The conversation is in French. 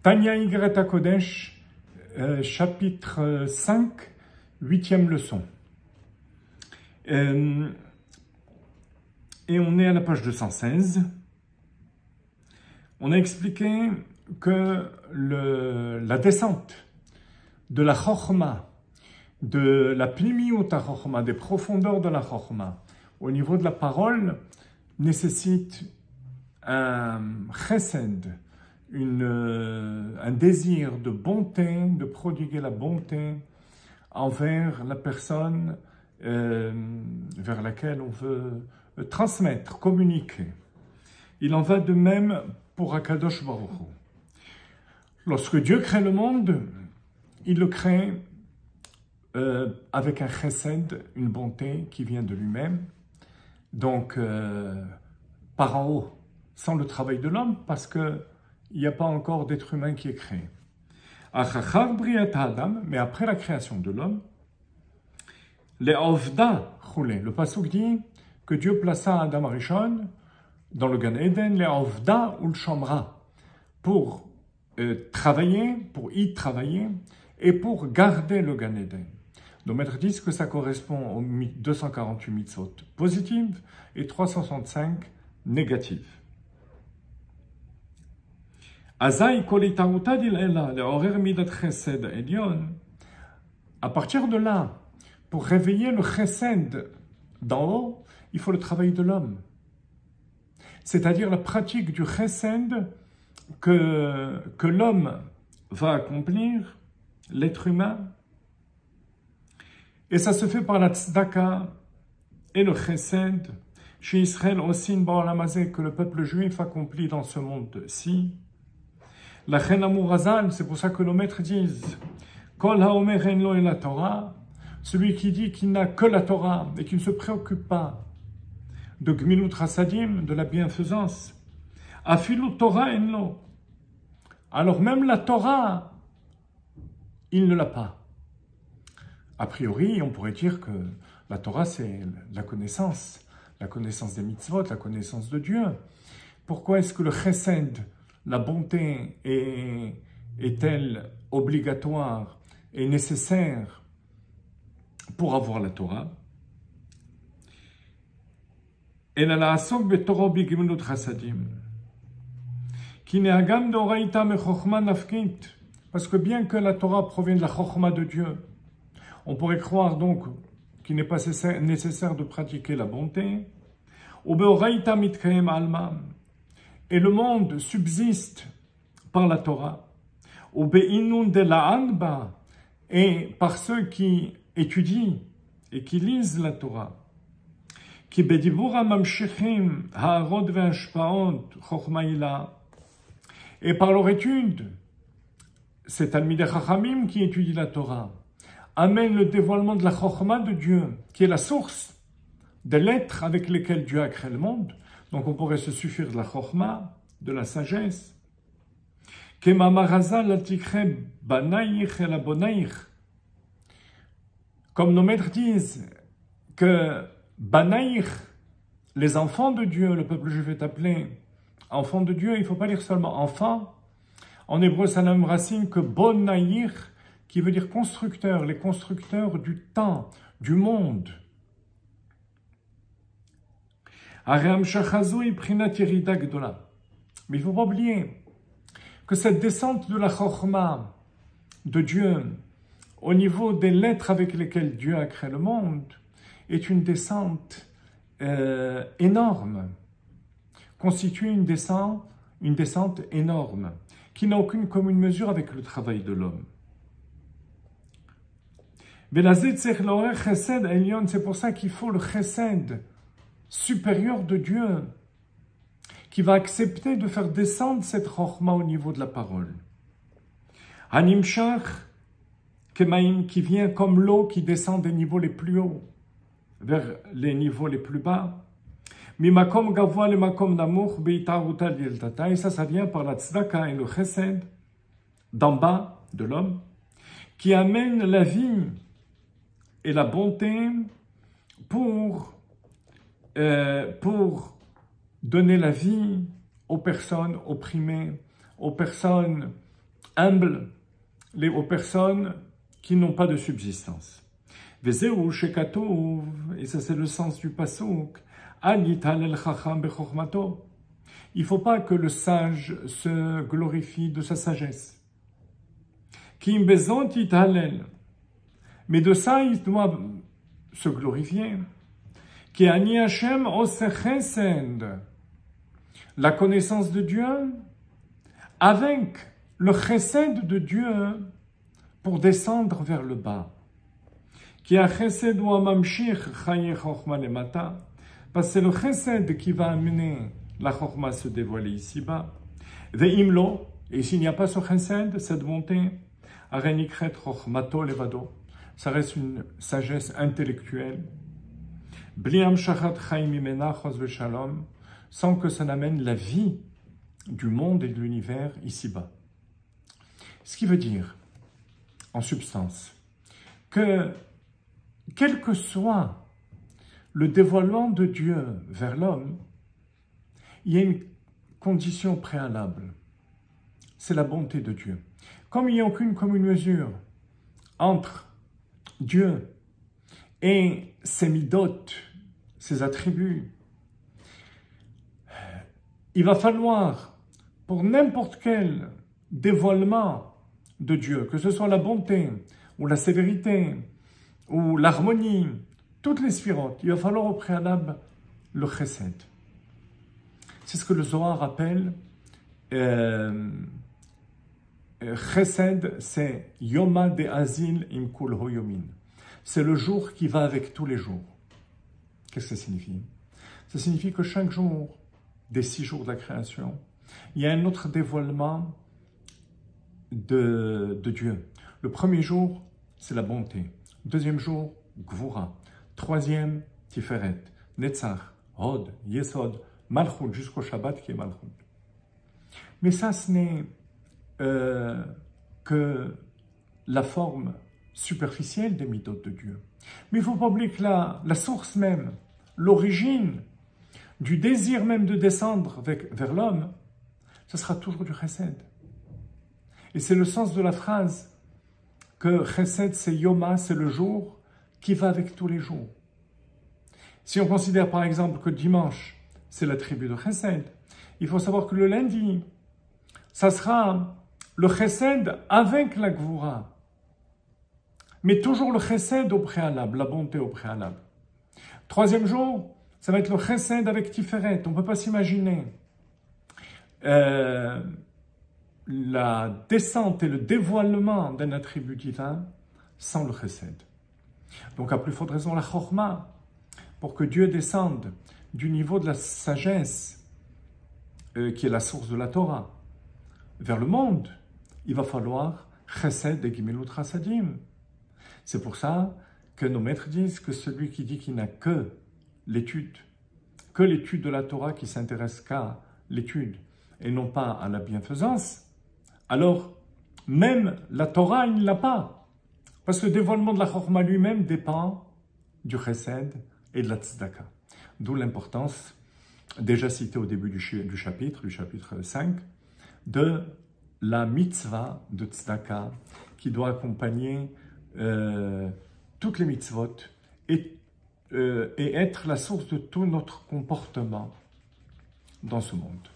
Tanya Igreta Kodesh, chapitre 5, 8e leçon. Et on est à la page 216. On a expliqué que la descente de la Chochma, de la Pnimiut HaChochma, des profondeurs de la Chochma, au niveau de la parole, nécessite un chesed, un désir de bonté, de prodiguer la bonté envers la personne vers laquelle on veut transmettre, communiquer. Il en va de même pour Akadosh Baruch Hu. Lorsque Dieu crée le monde, il le crée avec un chesed, une bonté qui vient de lui-même, donc par en haut, sans le travail de l'homme, parce qu'il n'y a pas encore d'être humain qui est créé. Mais après la création de l'homme, le pasuk dit que Dieu plaça Adam Arishon dans le Gan Eden, les Ovda ou le Shomra, pour travailler, pour y travailler, et pour garder le Gan Eden. Nos maîtres disent que ça correspond aux 248 mitzvot positives et 365 négatives. À partir de là, pour réveiller le chesed d'en haut, il faut le travail de l'homme. C'est-à-dire la pratique du chesed que l'homme va accomplir, l'être humain. Et ça se fait par la tzedaka et le chesed, chez Israël aussi, que le peuple juif accomplit dans ce monde-ci. La chen amurazal, c'est pour ça que nos maîtres disent Kol haomer en lo la Torah, celui qui dit qu'il n'a que la Torah et qui ne se préoccupe pas de gmilut chasadim, de la bienfaisance. Afilu Torah en lo. Alors même la Torah, il ne l'a pas. A priori, on pourrait dire que la Torah, c'est la connaissance des mitzvot, la connaissance de Dieu. Pourquoi est-ce que le chesed, la bonté, est-elle obligatoire et nécessaire pour avoir la Torah? Parce que bien que la Torah provienne de la Chochma de Dieu, on pourrait croire donc qu'il n'est pas nécessaire de pratiquer la bonté. Et le monde subsiste par la Torah. Et par ceux qui étudient et qui lisent la Torah. Et par leur étude, c'est Talmidei Chachamim qui étudie la Torah, amène le dévoilement de la Chochma de Dieu, qui est la source des lettres avec lesquelles Dieu a créé le monde. Donc on pourrait se suffire de la Chochma, de la sagesse. Comme nos maîtres disent que Banaïch, les enfants de Dieu, le peuple juif est appelé enfant de Dieu, il ne faut pas dire seulement enfant. En hébreu, ça n'a même racine que Bonaïch, qui veut dire constructeur, les constructeurs du temps, du monde. Mais il ne faut pas oublier que cette descente de la Chochma de Dieu au niveau des lettres avec lesquelles Dieu a créé le monde est une descente énorme, constitue une descente énorme qui n'a aucune commune mesure avec le travail de l'homme. C'est pour ça qu'il faut le chesed supérieur de Dieu qui va accepter de faire descendre cette chokhma au niveau de la parole. Hanimshach kemaim, qui vient comme l'eau qui descend des niveaux les plus hauts vers les niveaux les plus bas. Mimakom gavoa le makom namuch beitaruta dieltata, et ça vient par la tzedaka et le chesed d'en bas de l'homme qui amène la vie et la bonté pour donner la vie aux personnes opprimées, aux personnes humble aux personnes qui n'ont pas de subsistance. Et ça c'est le sens du pasuk. Il ne faut pas que le sage se glorifie de sa sagesse. Mais de ça, il doit se glorifier. La connaissance de Dieu avec le chesed de Dieu pour descendre vers le bas. Parce que c'est le chesed qui va amener la chokma à se dévoiler ici-bas. Et s'il n'y a pas ce chesed, cette bonté, ça reste une sagesse intellectuelle, sans que ça n'amène la vie du monde et de l'univers ici-bas. Ce qui veut dire, en substance, que quel que soit le dévoilement de Dieu vers l'homme, il y a une condition préalable, c'est la bonté de Dieu. Comme il n'y a aucune commune mesure entre Dieu et ses midot, ses attributs, il va falloir, pour n'importe quel dévoilement de Dieu, que ce soit la bonté, ou la sévérité, ou l'harmonie, toutes les sphirotes, il va falloir au préalable le chesed. C'est ce que le Zohar appelle chesed, c'est Yoma de Azil im kul hoyomin. C'est le jour qui va avec tous les jours. Qu'est-ce que ça signifie? Ça signifie que chaque jour des 6 jours de la création, il y a un autre dévoilement de Dieu. Le premier jour, c'est la bonté. Deuxième jour, Gvura. Troisième, Tiferet, Netzach, Hod, Yesod, Malchut, jusqu'au Shabbat qui est Malchut. Mais ça, ce n'est que la forme superficielle des midot de Dieu. Mais il ne faut pas oublier que la source même, l'origine du désir même de descendre vers l'homme, ce sera toujours du chesed. Et c'est le sens de la phrase que chesed, c'est Yoma, c'est le jour qui va avec tous les jours. Si on considère par exemple que dimanche, c'est la tribu de chesed, il faut savoir que le lundi, ça sera le chesed avec la gvura. Mais toujours le chesed au préalable, la bonté au préalable. Troisième jour, ça va être le chesed avec Tiferet. On ne peut pas s'imaginer la descente et le dévoilement d'un attribut divin sans le chesed. Donc à plus forte raison, la chokma, pour que Dieu descende du niveau de la sagesse, qui est la source de la Torah, vers le monde, il va falloir chesed et gimilut chasadim. C'est pour ça que nos maîtres disent que celui qui dit qu'il n'a que l'étude de la Torah, qui s'intéresse qu'à l'étude et non pas à la bienfaisance, alors même la Torah, il ne l'a pas. Parce que le dévoilement de la chokma lui-même dépend du chesed et de la tzedaka. D'où l'importance, déjà citée au début du chapitre 5, de la mitzvah de tzedaka qui doit accompagner toutes les mitzvot et être la source de tout notre comportement dans ce monde.